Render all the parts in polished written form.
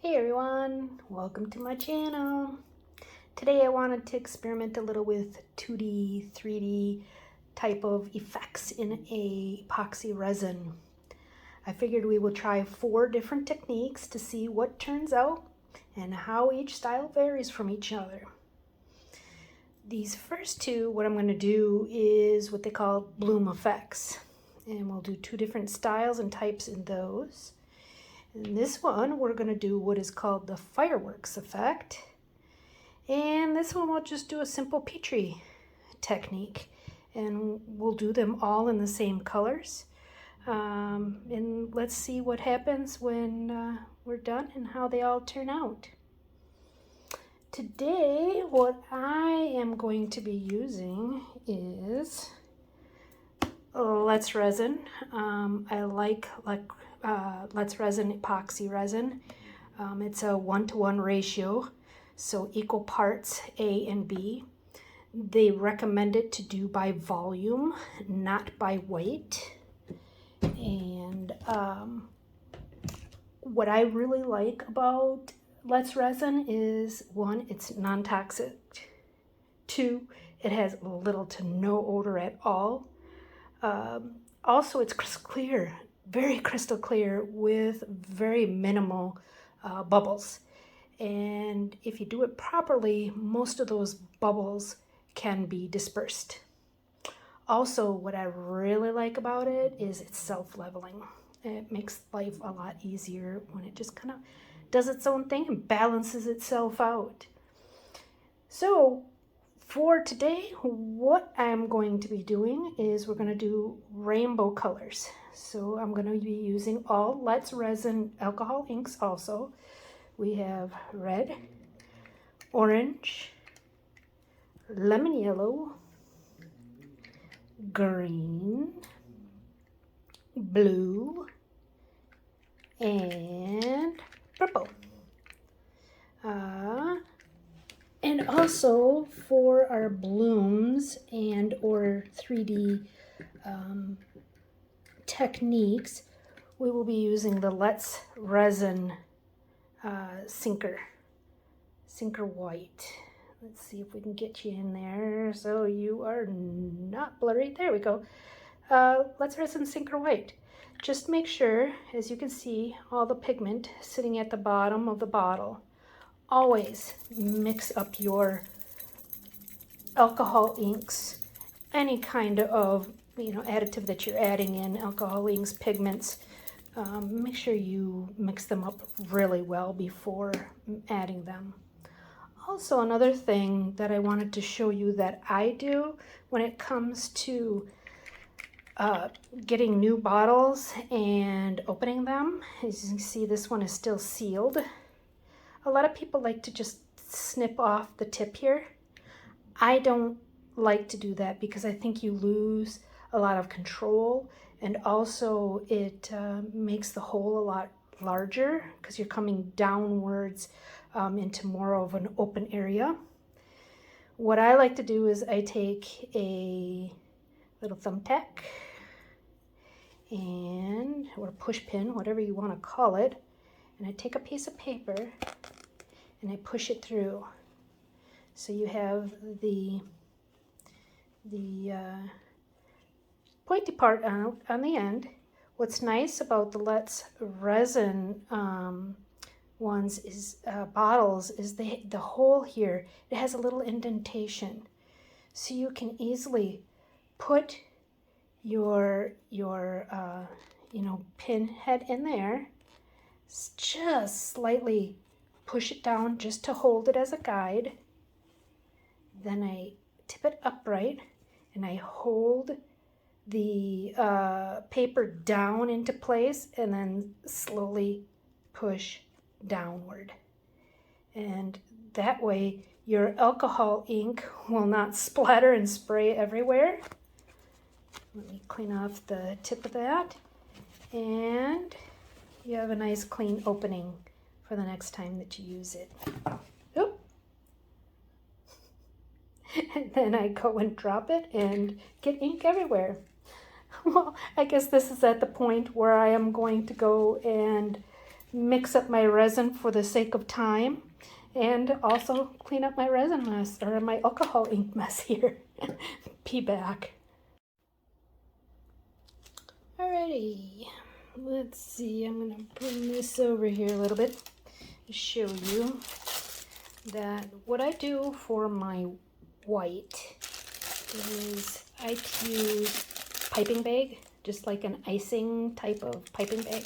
Hey everyone, welcome to my channel. Today I wanted to experiment a little with 2D, 3D type of effects in a epoxy resin. I figured we will try 4 different techniques to see what turns out and how each style varies from each other. These first 2, what I'm going to do is what they call bloom effects. And we'll do 2 different styles and types in those. In this one, we're going to do what is called the fireworks effect. And this one, we'll just do a simple Petri technique. And we'll do them all in the same colors. And let's see what happens when we're done and how they all turn out. Today, what I am going to be using is Let's Resin. I like Let's Resin Epoxy Resin. It's a 1-to-1 ratio, so equal parts A and B. They recommend it to do by volume, not by weight. And what I really like about Let's Resin is 1, it's non-toxic. 2, it has little to no odor at all. Also, it's crystal clear, very crystal clear with very minimal bubbles. And if you do it properly, most of those bubbles can be dispersed. Also, what I really like about it is it's self-leveling. It makes life a lot easier when it just kind of does its own thing and balances itself out. So for today, what I'm going to be doing is we're going to do rainbow colors. So I'm going to be using all Let's Resin alcohol inks also. We have red, orange, lemon yellow, green, blue, and purple. And also for our blooms and or 3D techniques, we will be using the Let's Resin Sinker White. Let's see if we can get you in there so you are not blurry. There we go. Let's Resin Sinker White. Just make sure, as you can see, all the pigment sitting at the bottom of the bottle. Always mix up your alcohol inks, any kind of additive that you're adding in, alcohol inks, pigments. Make sure you mix them up really well before adding them. Also, another thing that I wanted to show you that I do when it comes to getting new bottles and opening them. As you can see, this one is still sealed. A lot of people like to just snip off the tip here. I don't like to do that because I think you lose a lot of control, and also it makes the hole a lot larger because you're coming downwards into more of an open area. What I like to do is I take a little thumbtack and or push pin, whatever you want to call it, and I take a piece of paper and I push it through. So you have the pointy part out on the end. What's nice about the Let's Resin ones is bottles is the hole here, it has a little indentation, so you can easily put your pin head in there, just slightly push it down just to hold it as a guide. Then I tip it upright and I hold the paper down into place and then slowly push downward. And that way your alcohol ink will not splatter and spray everywhere. Let me clean off the tip of that. And you have a nice clean opening for the next time that you use it. Oop. And then I go and drop it and get ink everywhere. Well, I guess this is at the point where I am going to go and mix up my resin for the sake of time, and also clean up my resin mess, or my alcohol ink mess here. Be back. Alrighty, let's see, I'm gonna bring this over here a little bit to show you that what I do for my white is I use piping bag, just like an icing type of piping bag,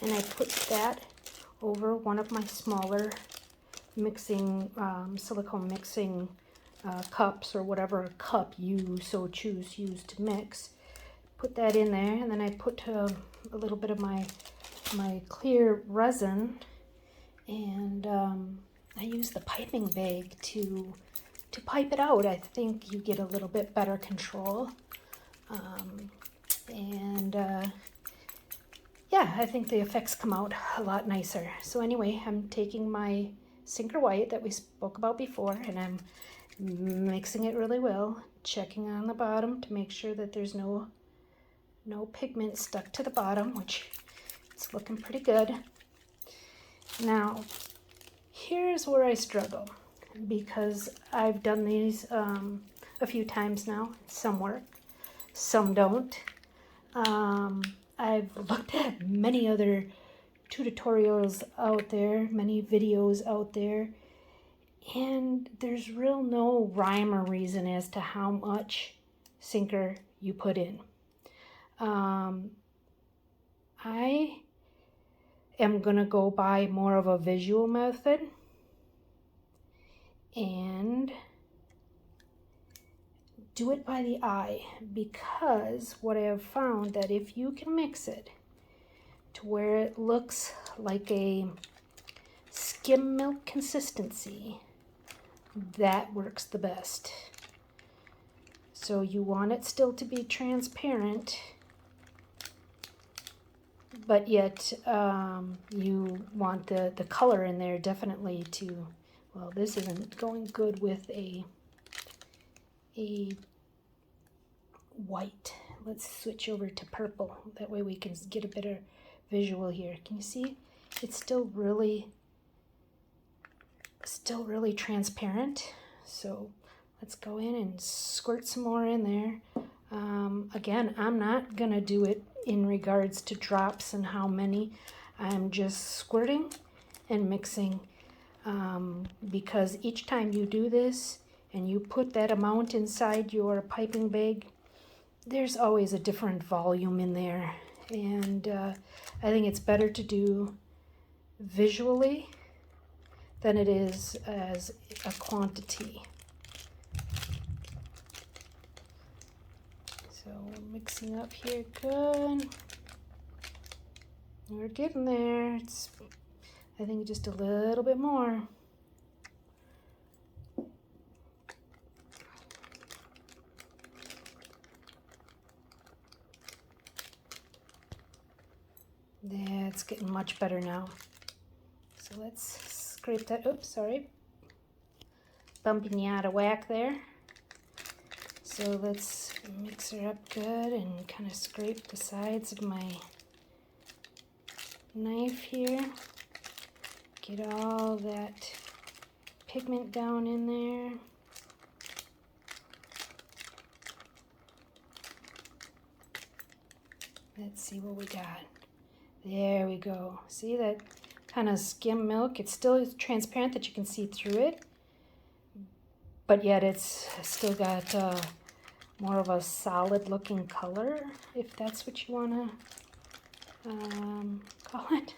and I put that over one of my smaller mixing silicone mixing cups, or whatever cup you so choose to mix. Put that in there, and then I put a little bit of my clear resin, and I use the piping bag to pipe it out. I think you get a little bit better control, yeah, I think the effects come out a lot nicer. So anyway, I'm taking my Sinker White that we spoke about before, and I'm mixing it really well, checking on the bottom to make sure that there's no pigment stuck to the bottom, which it's looking pretty good. Now, here's where I struggle, because I've done these a few times now. Some work, some don't. I've looked at many other tutorials out there, many videos out there, and there's no rhyme or reason as to how much sinker you put in. I am gonna go by more of a visual method, and do it by the eye, because what I have found that if you can mix it to where it looks like a skim milk consistency, that works the best. So you want it still to be transparent, but yet you want the color in there definitely to, well, this isn't going good with a white. Let's switch over to purple. That way we can get a better visual here. Can you see? It's still really transparent. So let's go in and squirt some more in there. Again, I'm not gonna do it in regards to drops and how many. I'm just squirting and mixing, because each time you do this and you put that amount inside your piping bag, there's always a different volume in there, and I think it's better to do visually than it is as a quantity. So we're mixing up here good. We're getting there. It's, I think, just a little bit more. Yeah, it's getting much better now. So let's scrape that. Oops, sorry. Bumping you out of whack there. So let's mix her up good and kind of scrape the sides of my knife here. Get all that pigment down in there. Let's see what we got. There we go. See that kind of skim milk? It's still transparent that you can see through it, but yet it's still got more of a solid looking color, if that's what you want to call it.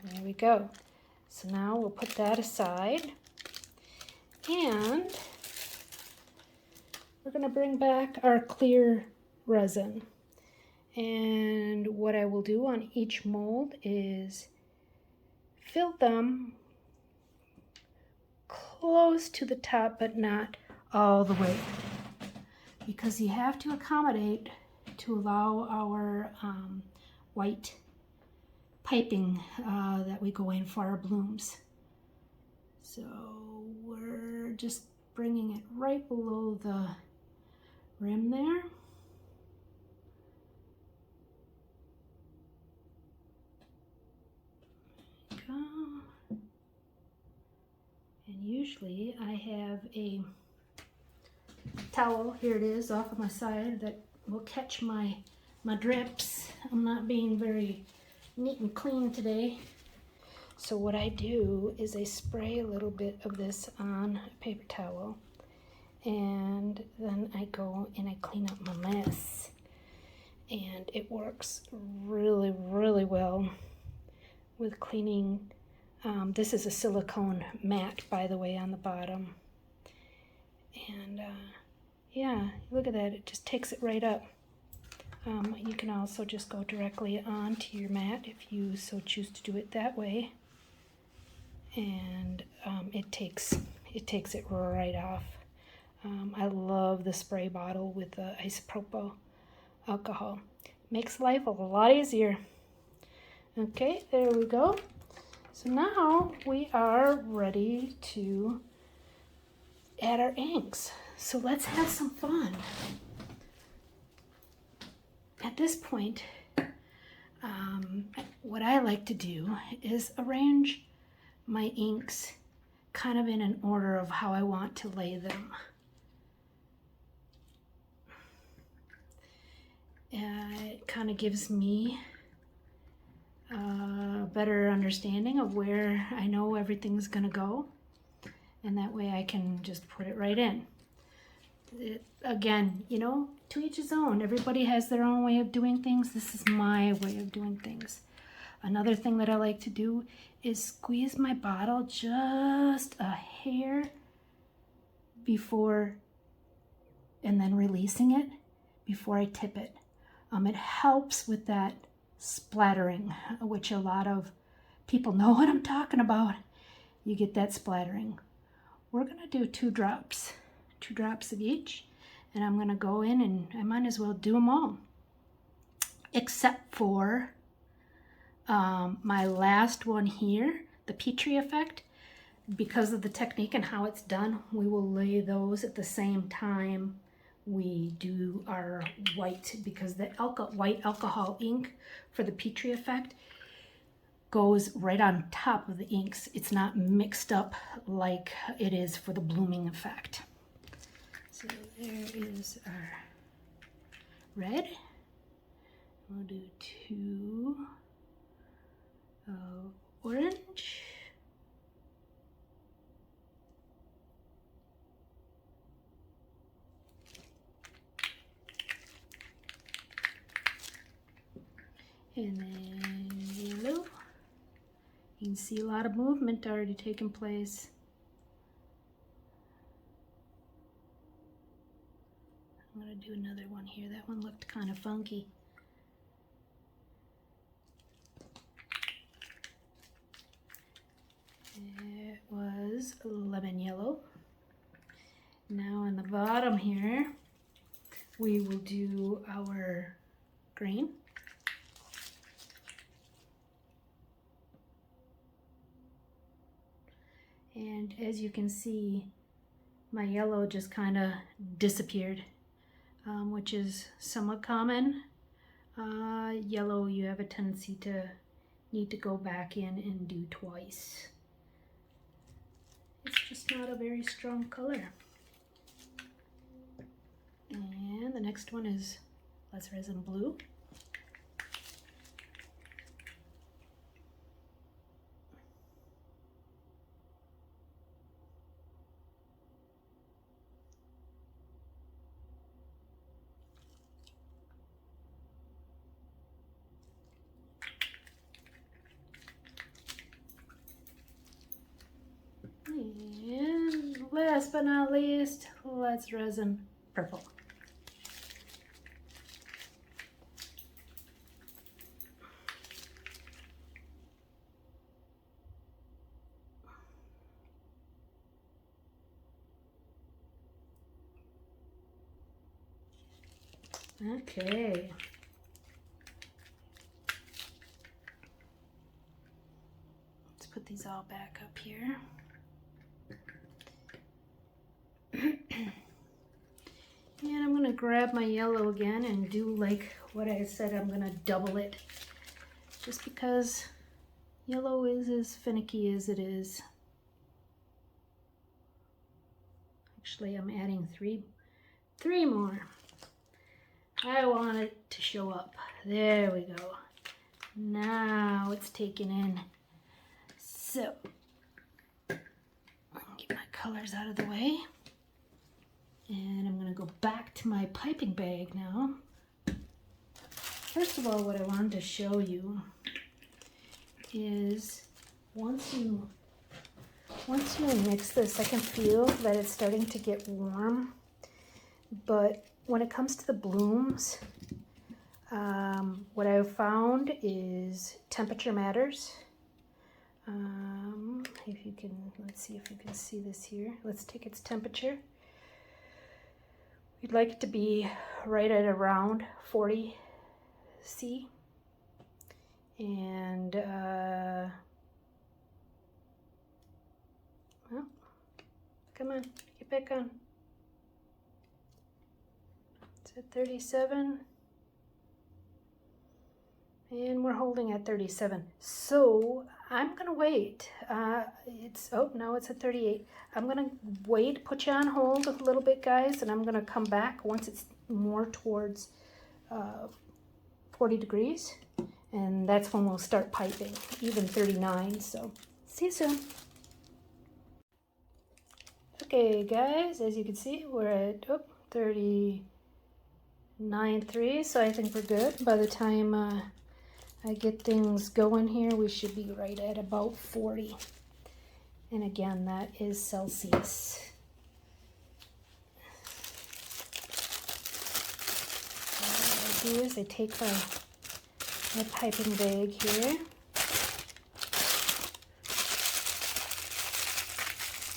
There we go. So now we'll put that aside, and we're going to bring back our clear resin. And what I will do on each mold is fill them close to the top, but not all the way, because you have to accommodate to allow our white piping that we go in for our blooms. So we're just bringing it right below the rim there. go. And usually I have a towel, here it is, off of my side that will catch my drips. I'm not being very neat and clean today. So what I do is I spray a little bit of this on a paper towel, and then I go and I clean up my mess. And it works really, really well with cleaning. This is a silicone mat, by the way, on the bottom. And yeah, look at that, it just takes it right up. You can also just go directly onto your mat if you so choose to do it that way. And it takes it right off. I love the spray bottle with the isopropyl alcohol. Makes life a lot easier. Okay, there we go. So now we are ready to add our inks. So let's have some fun. At this point, what I like to do is arrange my inks kind of in an order of how I want to lay them. It kind of gives me a better understanding of where I know everything's gonna go, and that way I can just put it right in. Again, you know, to each his own. Everybody has their own way of doing things. This is my way of doing things. Another thing that I like to do is squeeze my bottle just a hair before, and then releasing it before I tip it. It helps with that splattering, which a lot of people know what I'm talking about. You get that splattering. We're gonna do 2 drops of each, and I'm gonna go in, and I might as well do them all, except for my last one here, the Petri effect. Because of the technique and how it's done, we will lay those at the same time we do our white, because the white alcohol ink for the Petri effect goes right on top of the inks. It's not mixed up like it is for the blooming effect. So there is our red. We'll do 2 orange. And then yellow. You can see a lot of movement already taking place. I'm going to do another one here. That one looked kind of funky. It was lemon yellow. Now on the bottom here, we will do our green. And as you can see, my yellow just kind of disappeared, which is somewhat common. Yellow, you have a tendency to need to go back in and do twice. It's just not a very strong color. And the next one is Let's Resin Blue. And last but not least, Let's Resin Purple. Okay. Let's put these all back up here. And I'm going to grab my yellow again and do like what I said, I'm going to double it. Just because Yellow is as finicky as it is. Actually, I'm adding three more. I want it to show up. There we go. Now it's taken in. So, get my colors out of the way. And I'm gonna go back to my piping bag now. First of all, what I wanted to show you is once you mix this, I can feel that it's starting to get warm. But when it comes to the blooms, what I've found is temperature matters. If you can, let's see if you can see this here. Let's take its temperature. We'd like it to be right at around 40 C. And, well, come on, get back on. It's at 37. And we're holding at 37. So I'm gonna wait. Now it's at 38. I'm gonna wait, put you on hold a little bit, guys, and I'm gonna come back once it's more towards 40 degrees. And that's when we'll start piping, even 39. So see you soon. Okay, guys, as you can see, we're at 39.3. So I think we're good. By the time I get things going here, we should be right at about 40. And again, that is Celsius. So what I do is I take my piping bag here.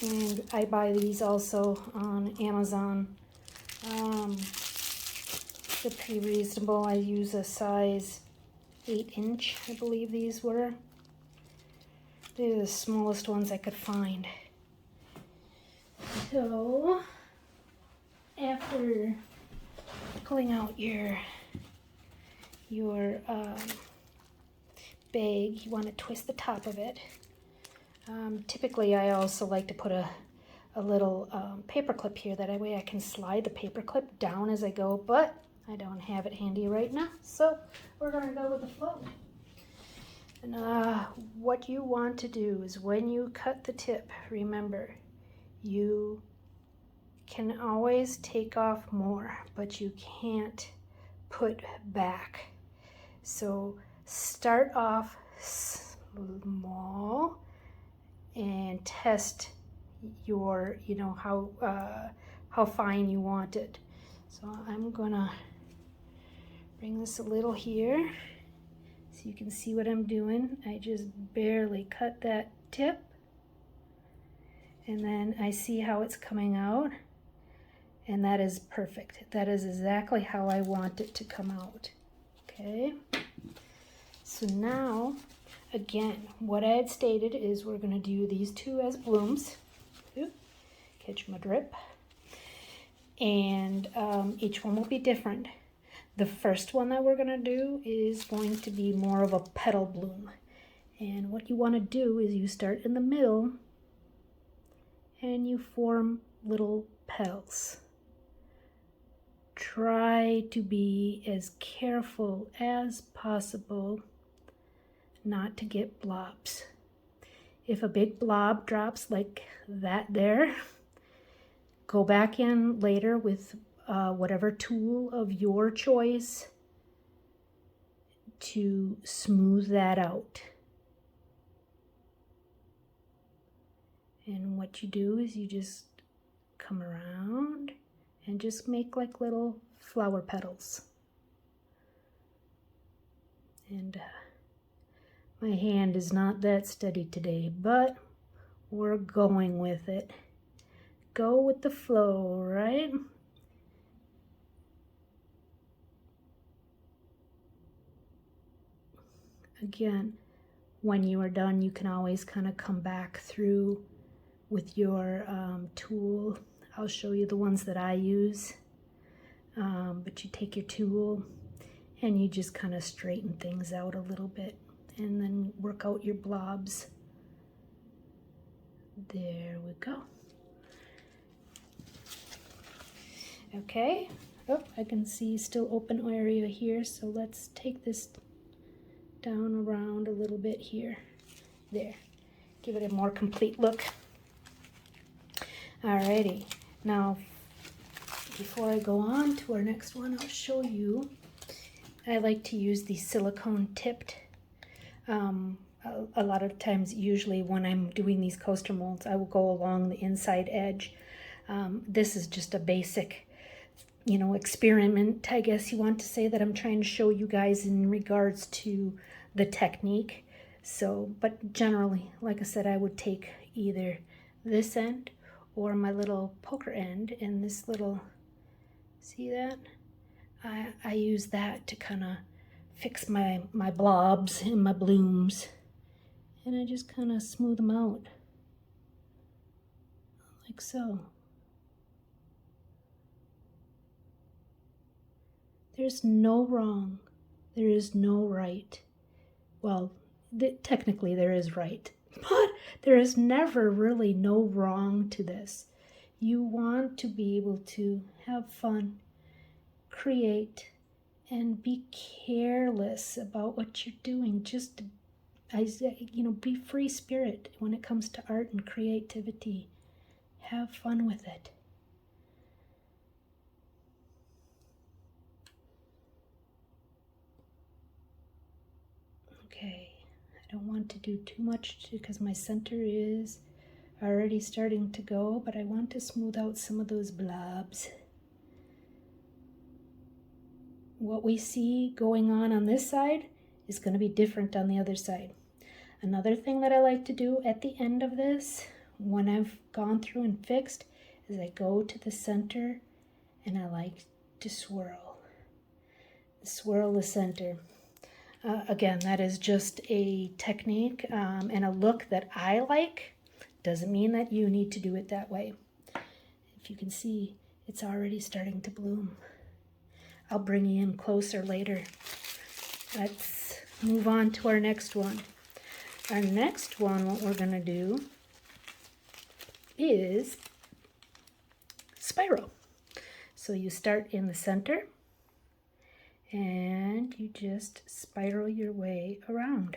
And I buy these also on Amazon. They're pretty reasonable. I use a size 8-inch, I believe these were. They're the smallest ones I could find. So, after pulling out your bag, you want to twist the top of it. Typically, I also like to put a little paper clip here. That way I can slide the paper clip down as I go, but I don't have it handy right now, so we're gonna go with the flow. And what you want to do is when you cut the tip, remember, you can always take off more, but you can't put back. So start off small and test your, how fine you want it. So I'm gonna bring this a little here so you can see what I'm doing. I just barely cut that tip, and then I see how it's coming out, and that is perfect. That is exactly how I want it to come out. Okay, so now again, what I had stated is we're going to do these two as blooms. Ooh, catch my drip. And each one will be different. The first one that we're going to do is going to be more of a petal bloom. And what you want to do is you start in the middle and you form little petals. Try to be as careful as possible not to get blobs. If a big blob drops like that there, go back in later with whatever tool of your choice to smooth that out. And what you do is you just come around and just make like little flower petals. And my hand is not that steady today, but we're going with it. Go with the flow, right? Again, when you are done, you can always kind of come back through with your tool. I'll show you the ones that I use. But you take your tool and you just kind of straighten things out a little bit. and then work out your blobs. There we go. Okay, oh, I can see still open area here, so let's take this down around a little bit here. There, give it a more complete look. Alrighty, now before I go on to our next one, I'll show you. I like to use the silicone tipped. A lot of times, usually when I'm doing these coaster molds, I will go along the inside edge. This is just a basic, you know, experiment, I guess you want to say, that I'm trying to show you guys in regards to the technique. So, but generally, like I said, I would take either this end or my little poker end, and this little, see that? I use that to kind of fix my blobs and my blooms, and I just kind of smooth them out like so. There's no wrong, there is no right. Well, technically there is right, but there is never really no wrong to this. You want to be able to have fun, create, and be careless about what you're doing. Just, you know, be free spirit when it comes to art and creativity. Have fun with it. Okay, I don't want to do too much because my center is already starting to go, but I want to smooth out some of those blobs. What we see going on this side is going to be different on the other side. Another thing that I like to do at the end of this, when I've gone through and fixed, is I go to the center and I like to swirl the center. Again, that is just a technique and a look that I like. Doesn't mean that you need to do it that way. If you can see, it's already starting to bloom. I'll bring you in closer later. Let's move on to our next one. Our next one, what we're gonna do is spiral. So you start in the center and you just spiral your way around.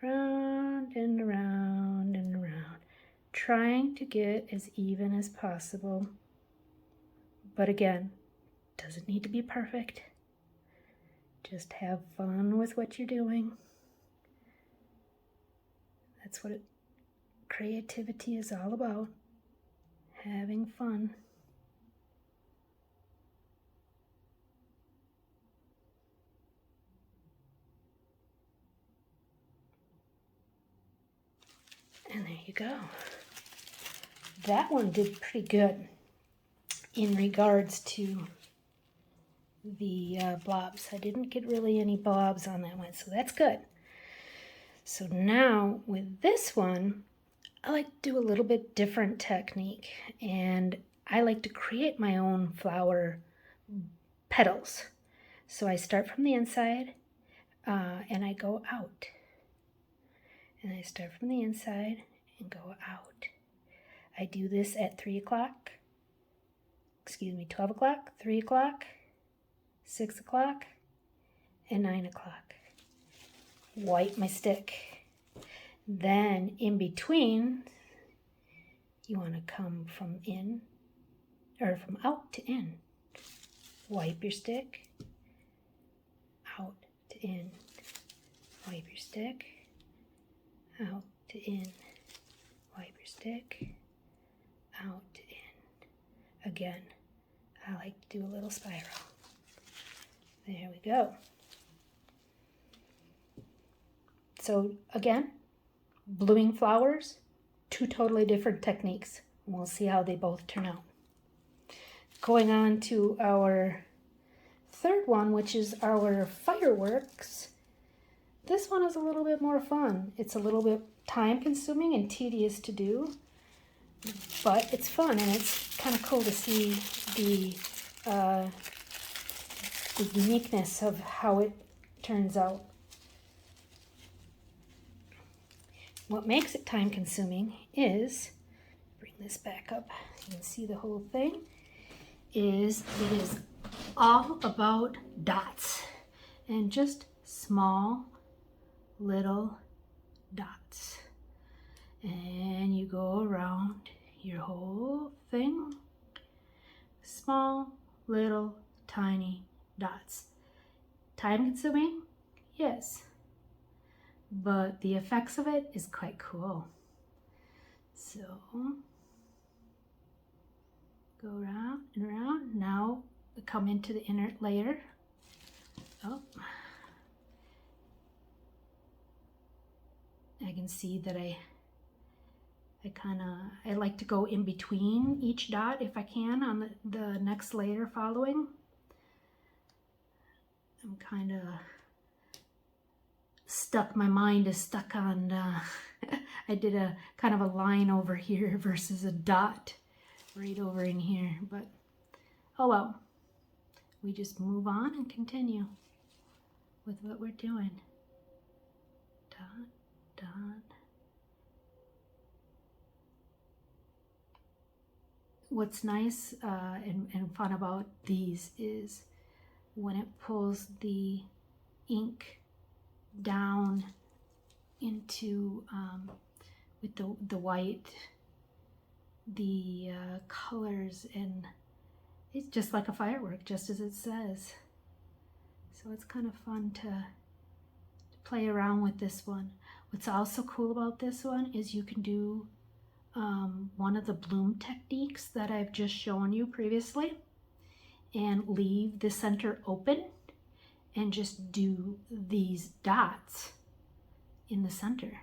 Around and around and around. Trying to get as even as possible. But again, doesn't need to be perfect. Just have fun with what you're doing. That's what creativity is all about. Having fun. And there you go. That one did pretty good in regards to the blobs. I didn't get really any blobs on that one, so that's good. So now with this one, I like to do a little bit different technique, and I like to create my own flower petals. So I start from the inside and I go out. And I start from the inside and go out. I do this at 12 o'clock, 3 o'clock, 6 o'clock, and 9 o'clock. Wipe my stick. Then in between, you want to come from in, or from out to in. Wipe your stick, out to in. Wipe your stick, out to in. Wipe your stick, out to in. Again, I like to do a little spiral. There we go. So again, blooming flowers, two totally different techniques. We'll see how they both turn out. Going on to our third one, which is our fireworks. This one is a little bit more fun. It's a little bit time consuming and tedious to do, but it's fun and it's kind of cool to see the uniqueness of how it turns out. what makes it time consuming is, bring this back up, you can see the whole thing, is it is all about dots and just small little dots. And you go around your whole thing, small little tiny dots. Time consuming? Yes. But the effects of it is quite cool. So go around and around. Now come into the inner layer. Oh, I can see that I like to go in between each dot if I can on the next layer following. I'm kind of stuck, my mind is stuck on, I did a kind of a line over here versus a dot right over in here, but oh well. We just move on and continue with what we're doing. Dot, dot. What's nice and fun about these is when it pulls the ink down into with the white, the colors, and it's just like a firework, just as it says. So it's kind of fun to play around with this one. What's also cool about this one is you can do one of the bloom techniques that I've just shown you previously and leave the center open and just do these dots in the center.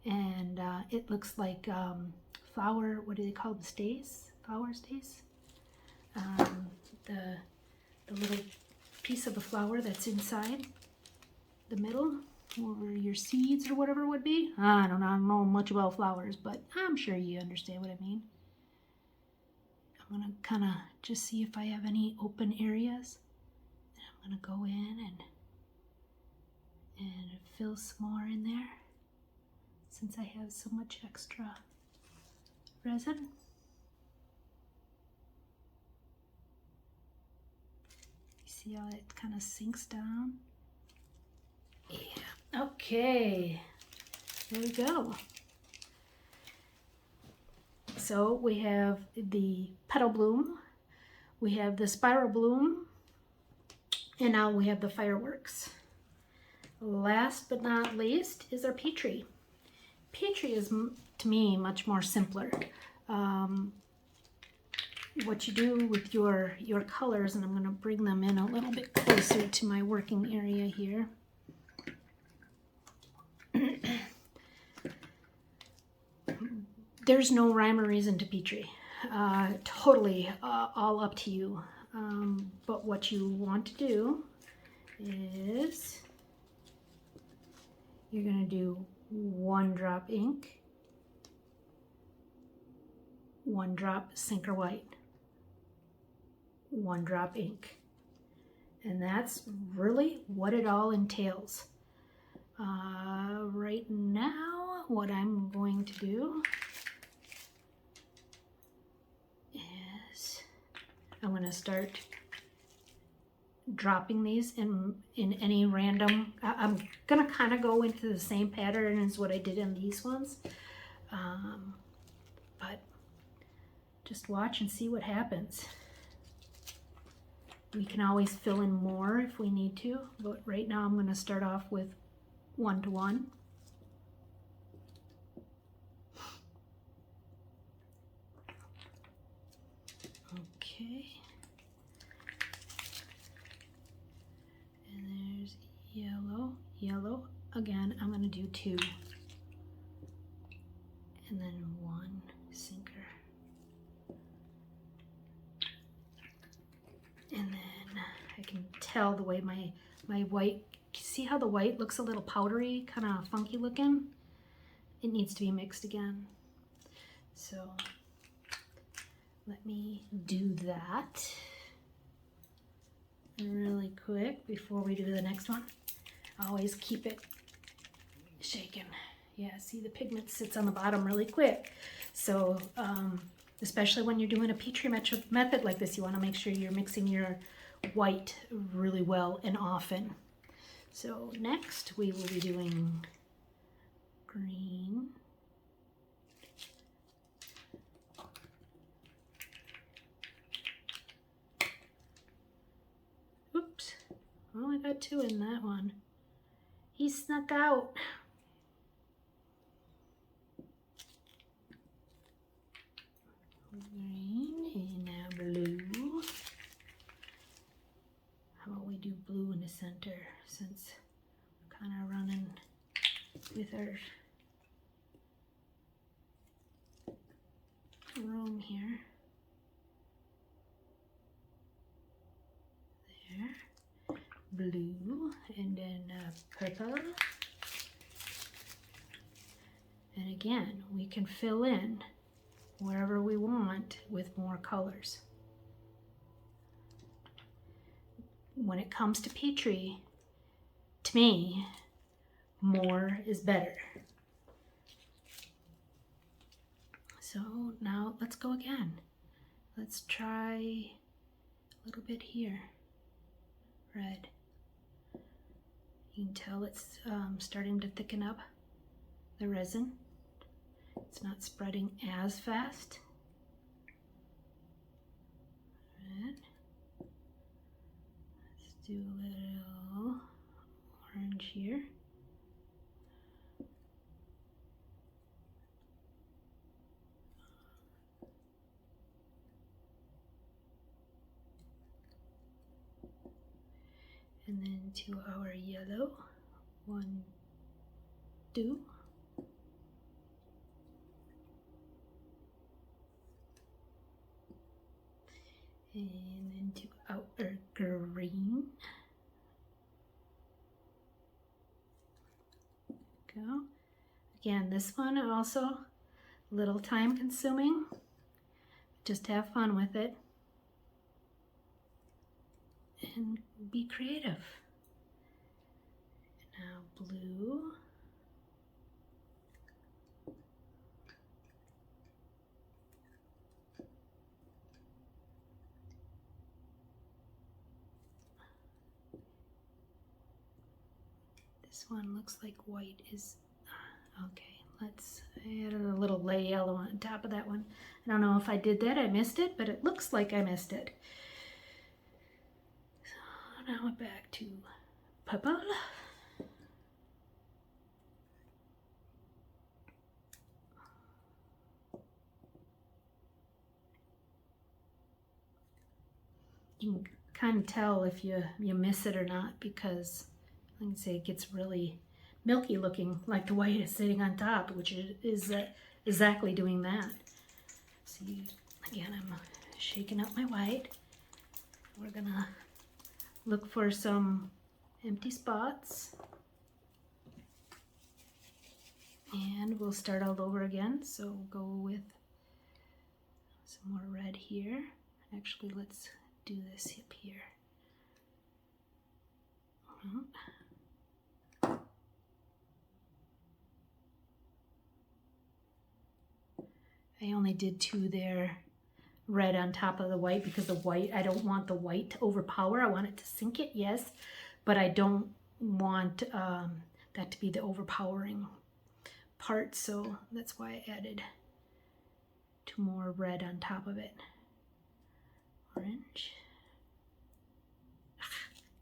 And it looks like flower, what do they call them, stays? Flower stays? The little piece of the flower that's inside the middle, or your seeds or whatever it would be. I don't know much about flowers, but I'm sure you understand what I mean. I'm gonna kind of just see if I have any open areas. And I'm gonna go in and fill some more in there since I have so much extra resin. See how it kind of sinks down? Yeah, okay, there we go. So we have the petal bloom, we have the spiral bloom, and now we have the fireworks. Last but not least is our Petrie. Petrie is, to me, much more simpler. What you do with your colors, and I'm going to bring them in a little bit closer to my working area here. There's no rhyme or reason to Petrie. Totally all up to you. But what you want to do is you're going to do 1 drop ink, 1 drop sinker white, 1 drop ink. And that's really what it all entails. Right now, what I'm going to do is I'm going to start dropping these in any random. I'm going to kind of go into the same pattern as what I did in these ones. But just watch and see what happens. We can always fill in more if we need to, but right now I'm going to start off with 1 to 1. Okay. And there's yellow, yellow. Again, I'm going to do 2. And then 1 sinker. And then I can tell the way my white, see how the white looks a little powdery, kind of funky looking? It needs to be mixed again. So let me do that really quick before we do the next one. Always keep it shaken. Yeah, see, the pigment sits on the bottom really quick. So especially when you're doing a Petri method like this, you want to make sure you're mixing your white really well and often. So next we will be doing green. Oops, I only got 2 in that one. He snuck out. Green and now blue. How about we do blue in the center since we're kind of running with our room here. There. Blue and then purple. And again, we can fill in wherever we want with more colors. When it comes to Petri, to me, more is better. So now let's go again. Let's try a little bit here. Red. You can tell it's starting to thicken up the resin. It's not spreading as fast. Red. Let's do a little orange here. And then to our yellow, 1, 2. And then to our green. Go. Again, this one also a little time consuming. Just have fun with it. And be creative. Now blue. This one looks like white is, okay, let's add a little lay yellow on top of that one. I don't know if I did that, I missed it, but it looks like I missed it. So now we're back to purple. You can kind of tell if you miss it or not because, like I say, it gets really milky looking like the white is sitting on top, which is exactly doing that. See, again, I'm shaking up my white. We're gonna look for some empty spots. And we'll start all over again. So we'll go with some more red here. Actually, let's do this up here. I only did 2 there, red on top of the white, because the white, I don't want the white to overpower. I want it to sink it, yes, but I don't want that to be the overpowering part, so that's why I added 2 more red on top of it. Orange.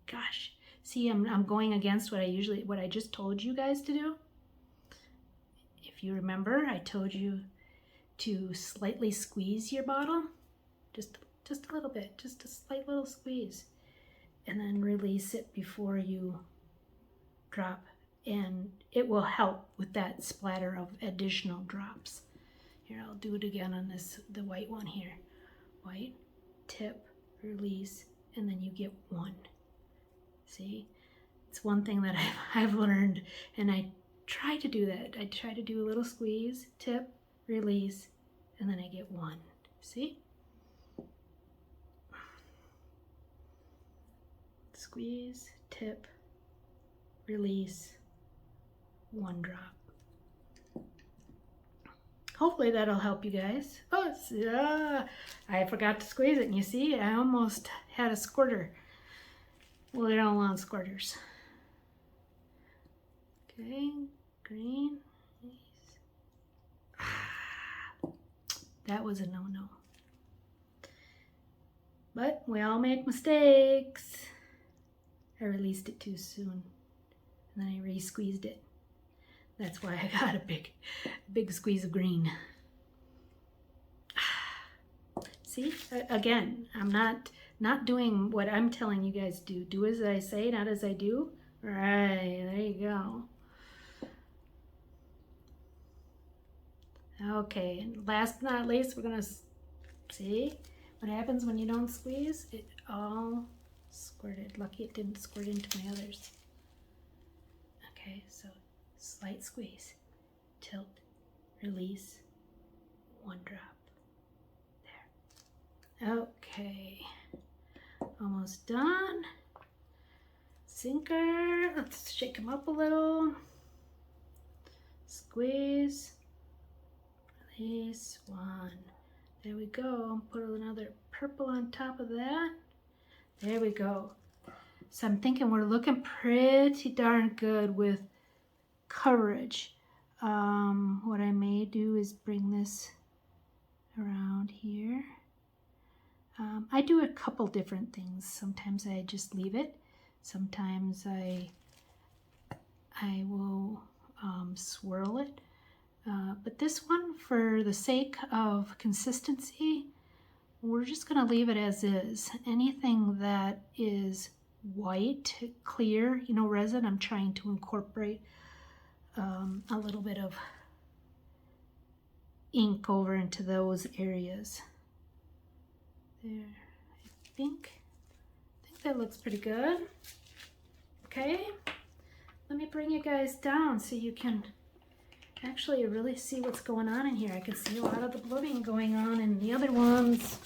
Gosh, see, I'm going against what I just told you guys to do. If you remember, I told you to slightly squeeze your bottle, just a little bit, just a slight little squeeze, and then release it before you drop, and it will help with that splatter of additional drops. Here, I'll do it again on the white one here. White, tip, release, and then you get 1. See, it's one thing that I've learned, and I try to do that. I try to do a little squeeze, tip, release, and then I get 1. See? Squeeze, tip, release, 1 drop. hopefully that'll help you guys. Oh, I forgot to squeeze it, and you see, I almost had a squirter. Well, they're all on squirters. Okay, green. That was a no-no. But we all make mistakes. I released it too soon, and then I re-squeezed it. That's why I got a big squeeze of green. See, again, I'm not doing what I'm telling you guys to do. Do as I say, not as I do. Right, there you go. Okay, and last but not least, we're gonna see what happens when you don't squeeze. It all squirted. Lucky it didn't squirt into my others. Okay, so slight squeeze, tilt, release, one drop. There. Okay, almost done. Sinker, let's shake them up a little. Squeeze, release, one. There we go. Put another purple on top of that. There we go. So I'm thinking we're looking pretty darn good with coverage. What I may do is bring this around here. I do a couple different things. Sometimes I just leave it. Sometimes I will swirl it. But this one, for the sake of consistency, we're just going to leave it as is. Anything that is white, clear, you know, resin, I'm trying to incorporate a little bit of ink over into those areas. There, I think that looks pretty good. Okay, let me bring you guys down so you can actually really see what's going on in here. I can see a lot of the blooming going on in the other ones.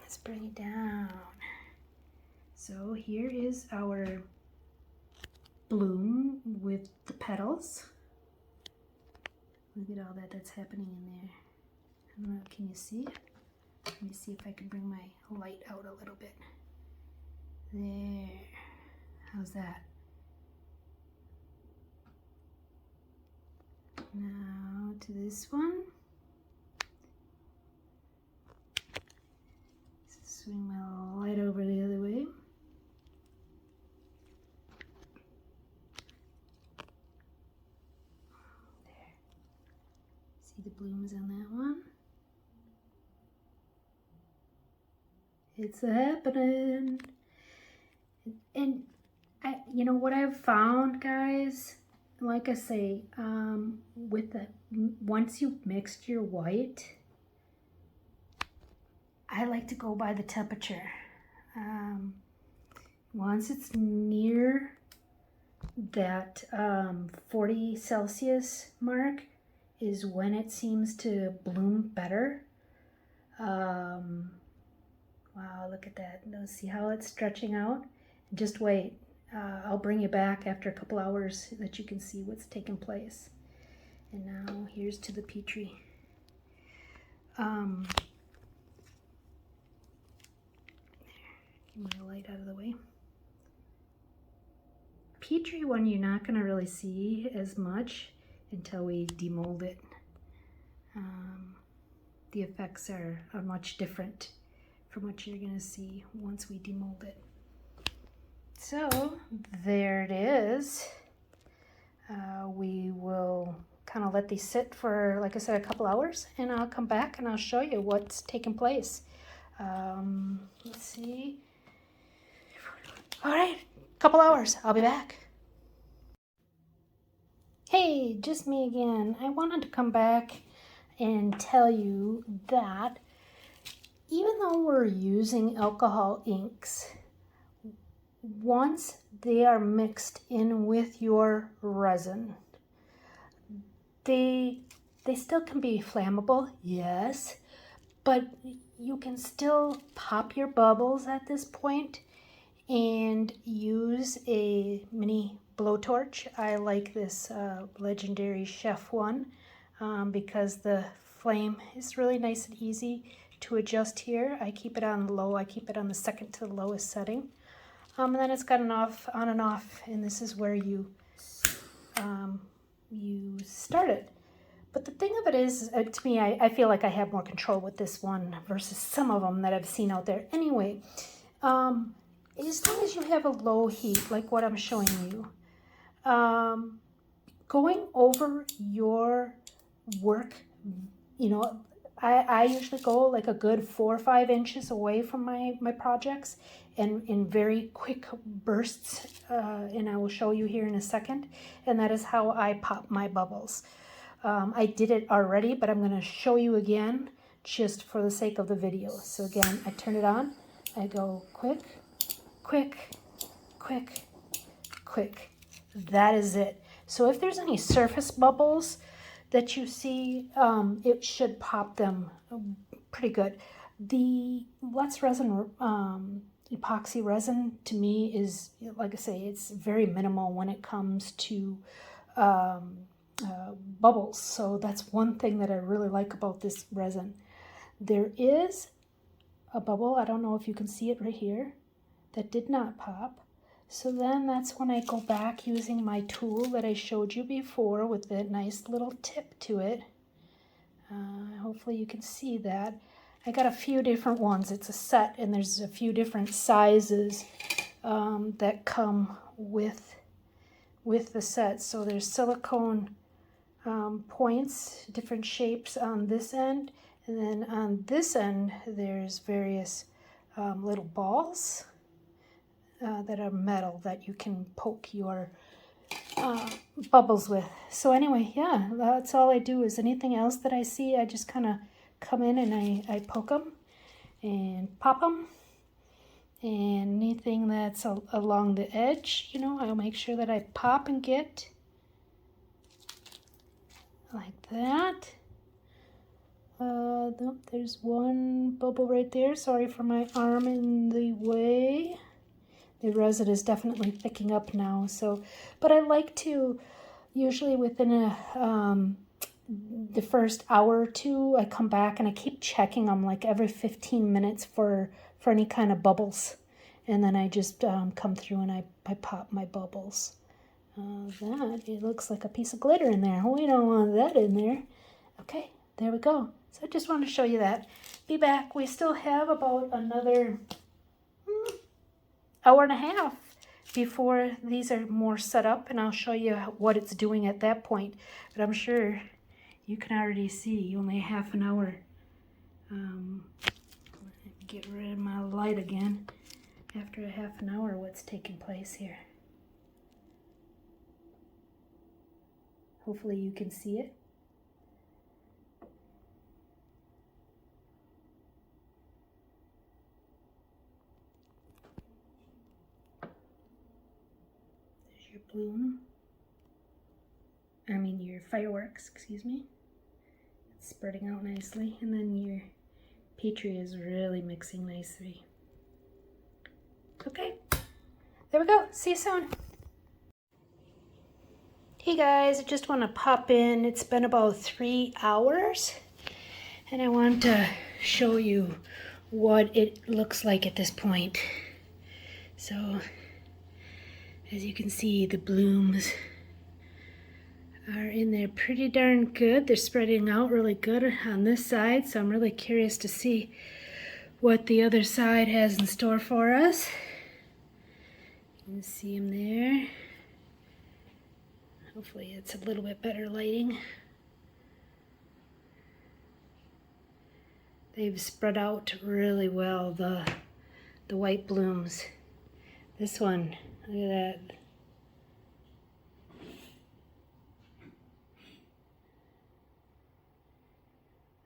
Let's bring it down. So here is our bloom with the petals. Look at all that's happening in there. I don't know, can you see? Let me see if I can bring my light out a little bit. There. How's that? Now to this one. Swing my light over the other way. There. See the blooms on that one? It's happening. And you know what I've found, guys? Like I say, once you've mixed your white, I like to go by the temperature. Once it's near that 40 Celsius mark is when it seems to bloom better. Wow, look at that. See how it's stretching out? Just wait. I'll bring you back after a couple hours so that you can see what's taking place. And now here's to the Petri. There. Get my light out of the way. Petri one you're not going to really see as much until we demold it. The effects are much different from what you're going to see once we demold it. So there it is. We will kind of let these sit for, like I said, a couple hours, and I'll come back and I'll show you what's taking place. Let's see. All right, couple hours. I'll be back. Hey, just me again. I wanted to come back and tell you that even though we're using alcohol inks, once they are mixed in with your resin, they still can be flammable, yes, but you can still pop your bubbles at this point and use a mini blowtorch. I like this Legendary Chef one because the flame is really nice and easy to adjust here. I keep it on low. I keep it on the second to the lowest setting. And then it's got an on and off, and this is where you start it. But the thing of it is, to me, I feel like I have more control with this one versus some of them that I've seen out there. Anyway, as long as you have a low heat, like what I'm showing you, going over your work, you know, I usually go like a good 4 or 5 inches away from my projects, and in very quick bursts, and I will show you here in a second, and that is how I pop my bubbles. I did it already, but I'm going to show you again just for the sake of the video. So again, I turn it on, I go quick, quick, quick, quick. That is it. So if there's any surface bubbles that you see, it should pop them pretty good. The Let's Resin epoxy resin, to me, is, like I say, it's very minimal when it comes to bubbles. So that's one thing that I really like about this resin. There is a bubble, I don't know if you can see it right here, that did not pop. So then that's when I go back using my tool that I showed you before with that nice little tip to it. Hopefully you can see that. I got a few different ones. It's a set, and there's a few different sizes that come with the set. So there's silicone points, different shapes on this end, and then on this end there's various little balls that are metal that you can poke your bubbles with. So anyway, yeah, that's all I do. Is anything else that I see, I just kind of come in and I poke them and pop them, and anything that's along the edge, you know, I'll make sure that I pop and get like that. Nope, there's one bubble right there. Sorry for my arm in the way. The resin is definitely picking up now. So, but I like to, usually within the first hour or two, I come back and I keep checking them like every 15 minutes for any kind of bubbles. And then I just come through and I pop my bubbles. It looks like a piece of glitter in there. We don't want that in there. Okay, there we go. So I just wanted to show you that. Be back. We still have about another hour and a half before these are more set up, and I'll show you what it's doing at that point. But I'm sure you can already see only half an hour. Get rid of my light again. After a half an hour, what's taking place here? Hopefully you can see it. There's your bloom. Your fireworks, excuse me. It's spreading out nicely, and then your Petri is really mixing nicely. Okay, there we go. See you soon. Hey guys, I just want to pop in. It's been about 3 hours, and I want to show you what it looks like at this point. So, as you can see, the blooms are in there pretty darn good. They're spreading out really good on this side, so I'm really curious to see what the other side has in store for us. You can see them there. Hopefully it's a little bit better lighting. They've spread out really well, the white blooms. This one, look at that.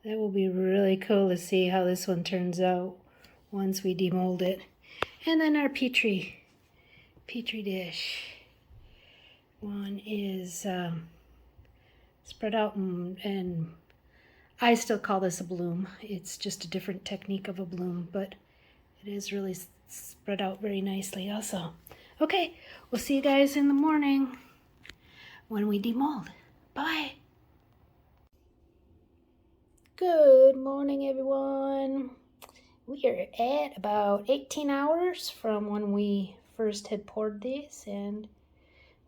That will be really cool to see how this one turns out once we demold it. And then our Petri dish one is spread out, and I still call this a bloom. It's just a different technique of a bloom, but it is really spread out very nicely also. Okay, we'll see you guys in the morning when we demold. Bye. Good morning, everyone. We are at about 18 hours from when we first had poured these, and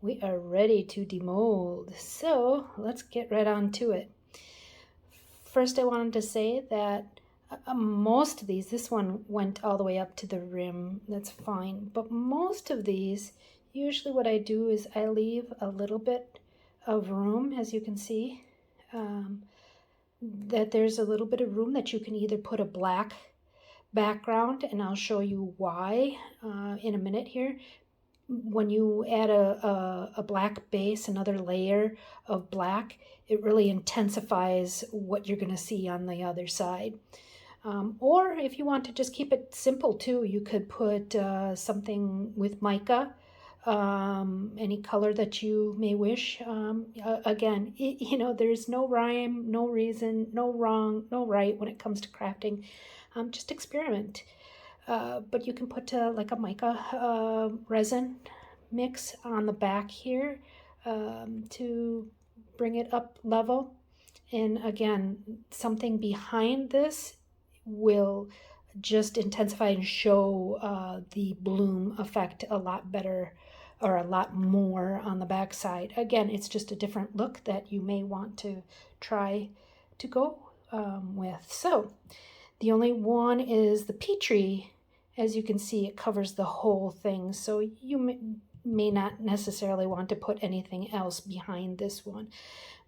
we are ready to demold. So let's get right on to it. First, I wanted to say that most of these, this one went all the way up to the rim, that's fine, but most of these, usually what I do is I leave a little bit of room, as you can see, that there's a little bit of room that you can either put a black background, and I'll show you why in a minute here. When you add a black base, another layer of black, it really intensifies what you're going to see on the other side. Or if you want to just keep it simple too, you could put something with mica, any color that you may wish. Again, there's no rhyme, no reason, no wrong, no right when it comes to crafting. Just experiment. But you can put like a mica resin mix on the back here to bring it up level. And again, something behind this will just intensify and show the bloom effect a lot better, or a lot more on the back side. Again, it's just a different look that you may want to try to go with. So the only one is the Petrie. As you can see, it covers the whole thing, so you may not necessarily want to put anything else behind this one.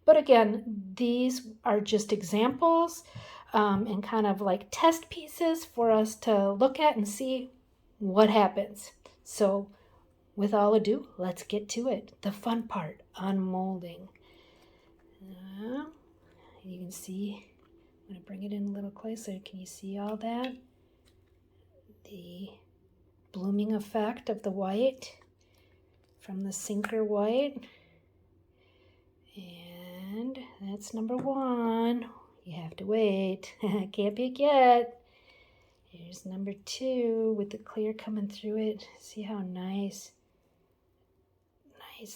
But again, these are just examples and kind of like test pieces for us to look at and see what happens. So with all ado, let's get to it. The fun part, unmolding. You can see, I'm going to bring it in a little closer. Can you see all that? The blooming effect of the white from the sinker white. And that's number one. You have to wait. Can't pick yet. Here's number two with the clear coming through it. See how nice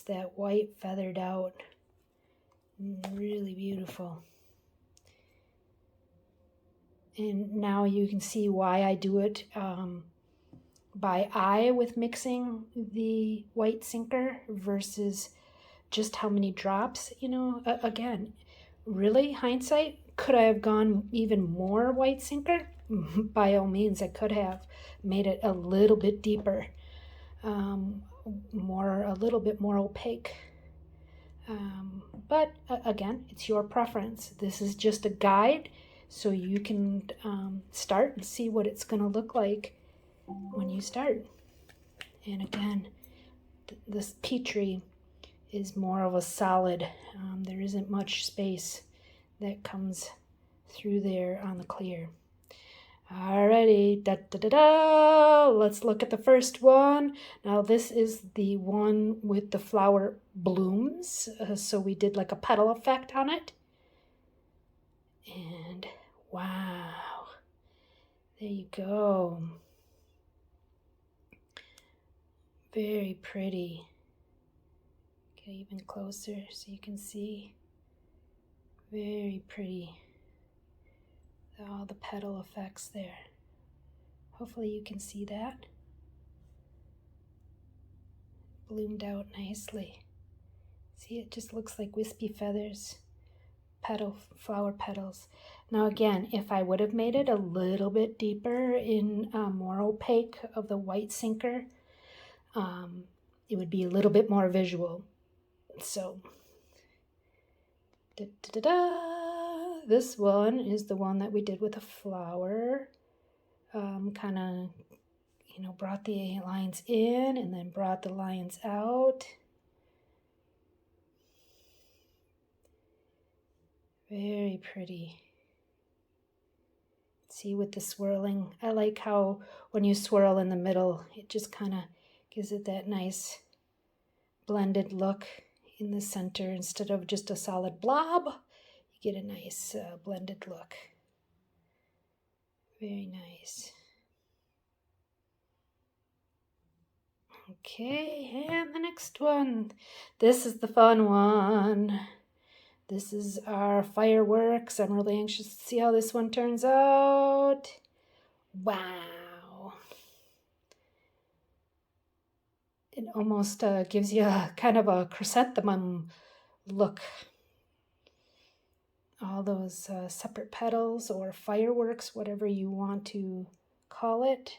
that white feathered out. Really beautiful. And now you can see why I do it by eye with mixing the white sinker versus just how many drops. Again, really, hindsight, could I have gone even more white sinker? By all means, I could have made it a little bit deeper, a little bit more opaque. But again, it's your preference. This is just a guide, so you can start and see what it's going to look like when you start. And again, this Petrie is more of a solid. There isn't much space that comes through there on the clear. Alrighty, let's look at the first one. Now this is the one with the flower blooms. So we did like a petal effect on it. And wow, there you go. Very pretty. Get even closer so you can see. Very pretty. All the petal effects there. Hopefully you can see that. Bloomed out nicely. See, it just looks like wispy feathers, flower petals. Now again, if I would have made it a little bit deeper in more opaque of the white sinker, it would be a little bit more visual. So, this one is the one that we did with a flower. Kind of, brought the lines in and then brought the lines out. Very pretty. See, with the swirling, I like how when you swirl in the middle, it just kind of gives it that nice blended look in the center. Instead of just a solid blob, you get a nice blended look. Very nice. Okay, and the next one. This is the fun one. This is our fireworks. I'm really anxious to see how this one turns out. Wow. It almost gives you a kind of a chrysanthemum look. All those separate petals or fireworks, whatever you want to call it.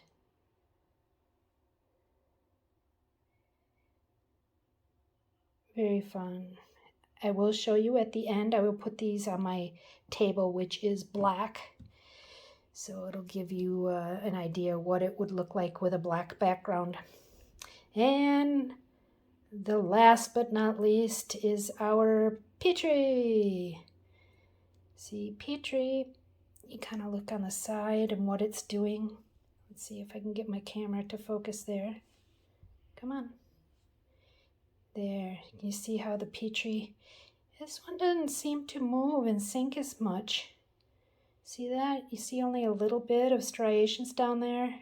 Very fun. I will show you at the end. I will put these on my table, which is black. So it'll give you an idea what it would look like with a black background. And the last but not least is our Petri. See, Petri, you kind of look on the side and what it's doing. Let's see if I can get my camera to focus there. Come on. There, you see how the Petri, this one doesn't seem to move and sink as much. See that? You see only a little bit of striations down there.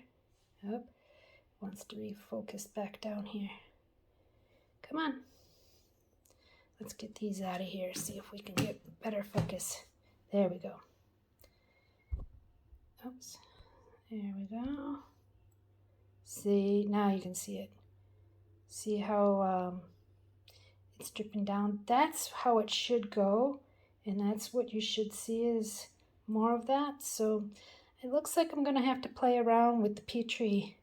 Oh, wants to refocus back down here. Come on. Let's get these out of here, see if we can get better focus. There we go. Oops. There we go. See, now you can see it. See how it's dripping down? That's how it should go, and that's what you should see is more of that. So it looks like I'm going to have to play around with the Petri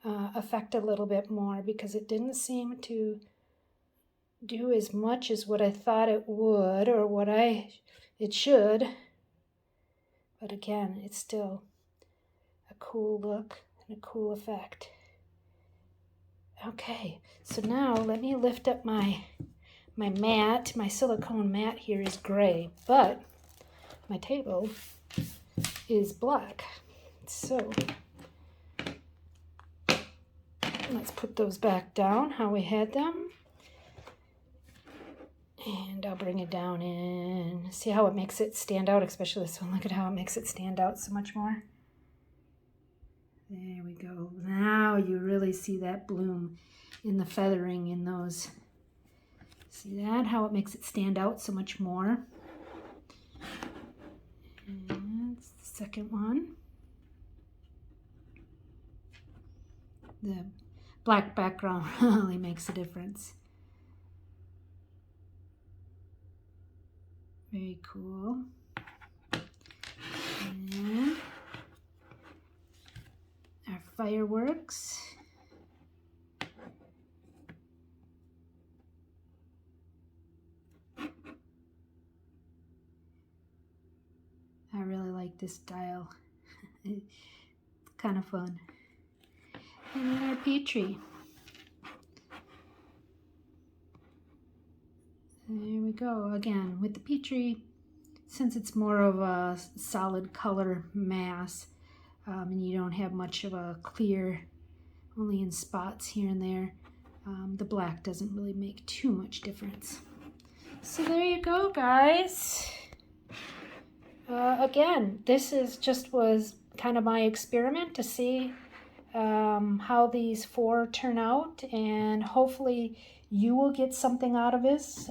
effect a little bit more, because it didn't seem to do as much as what I thought it would, or what it should. But again, it's still a cool look and a cool effect. Okay, so now let me lift up my mat. My silicone mat here is gray, but my table is black. So let's put those back down how we had them. And I'll bring it down in. See how it makes it stand out, especially this one. Look at how it makes it stand out so much more. There we go. Now you really see that bloom in the feathering in those. See that? How it makes it stand out so much more. And it's the second one. The black background really makes a difference. Very cool. And our fireworks. I really like this style. It's kind of fun. And then our Petri. There we go. Again, with the Petri, since it's more of a solid color mass, and you don't have much of a clear, only in spots here and there, the black doesn't really make too much difference. So there you go, guys. Again, this was kind of my experiment to see how these 4 turn out, and hopefully you will get something out of this.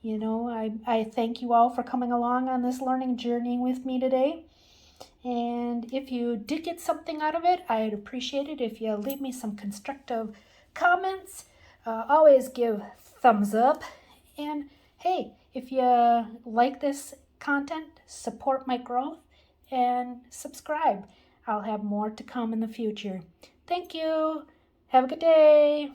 You know, I thank you all for coming along on this learning journey with me today. And if you did get something out of it, I'd appreciate it if you leave me some constructive comments. Always give thumbs up. And hey, if you like this content, support my growth and subscribe. I'll have more to come in the future. Thank you. Have a good day.